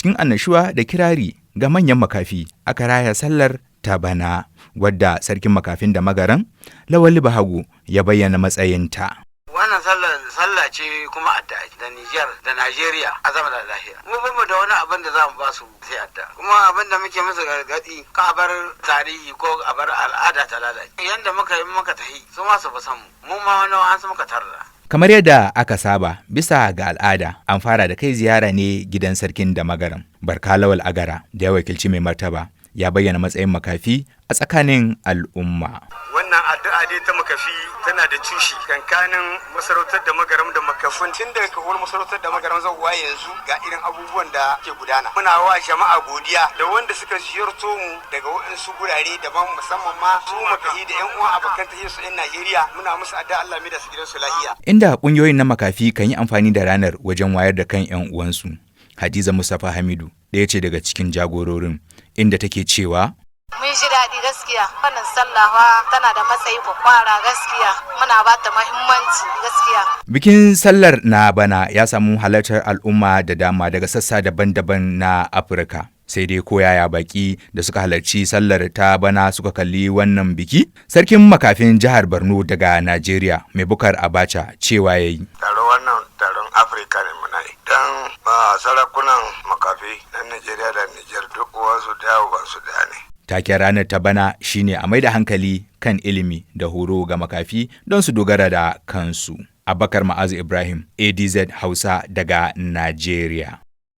cikin annashuwa da kirari ga manyan makafi aka raya sallar ta bana, wadda sarkin makafin da magaran Lawali Bahagu ya bayyana matsayinta. Wannan sallah ce kuma adda da Nijar da Najeriya a zama da lafiya. Mu bamu da wani abin da za mu ba su sai adda. Kuma abin da muke musu gargadi ka bar tarihi ko a bar al'ada ta lalace. Yanda muka yi muka tahi su ma su san mu ma wani an su muka tarda. Kamar yadda aka saba bisa ga al'ada an fara da kai ziyara ne gidan sarkin da magaram. Barka Lawal Agara da ya wakilci mai martaba ya bayyana matsayin makafi a tsakanin al'umma. Wannan addu'a dai ta makafi tana da tushe kankanin masarautar da magaram da makafin tun daga kawar masarautar da magaram zuwa yanzu ga irin abubuwan da ke gudana. Muna wa jama'a godiya da wanda suka ziyarto mu daga waɗansu gurare daban musamman ma su makafi da ƴan uwa abokan tahiyar su ƴan Najeriya muna musu addu'a Allah mai da su gidansu lafiya. Inda ƙungiyoyin na makafi kan yi amfani da ranar wajen wayar da kan ƴan uwansu. Hadiza Mustapha Hamidu ɗaya ce daga cikin jagororin inda take cewa mun ji daɗi gaskiya wannan sallawa tana da matsayi kwakwara gaskiya muna ba ta muhimmanci gaskiya. Bikin sallar na bana ya samu halartar al'umma da dama daga sassa daban-daban na Afrika. Sai dai koyaya baki da suka halarci sallar ta bana suka kalli wannan biki? Sarkin makafin jihar Borno daga Najeriya mai Bukar Abacha cewa yayi. Taron Afrika ne muna yi. Dan sarakunan makafi na Najeriya da Nijar duk wasu da su da ne. Taken ranar ta bana shine a maida hankali kan ilimi da horo ga makafi don su dogara da kansu. Abubakar Ma'azu Ibrahim, ADZ Hausa daga Najeriya.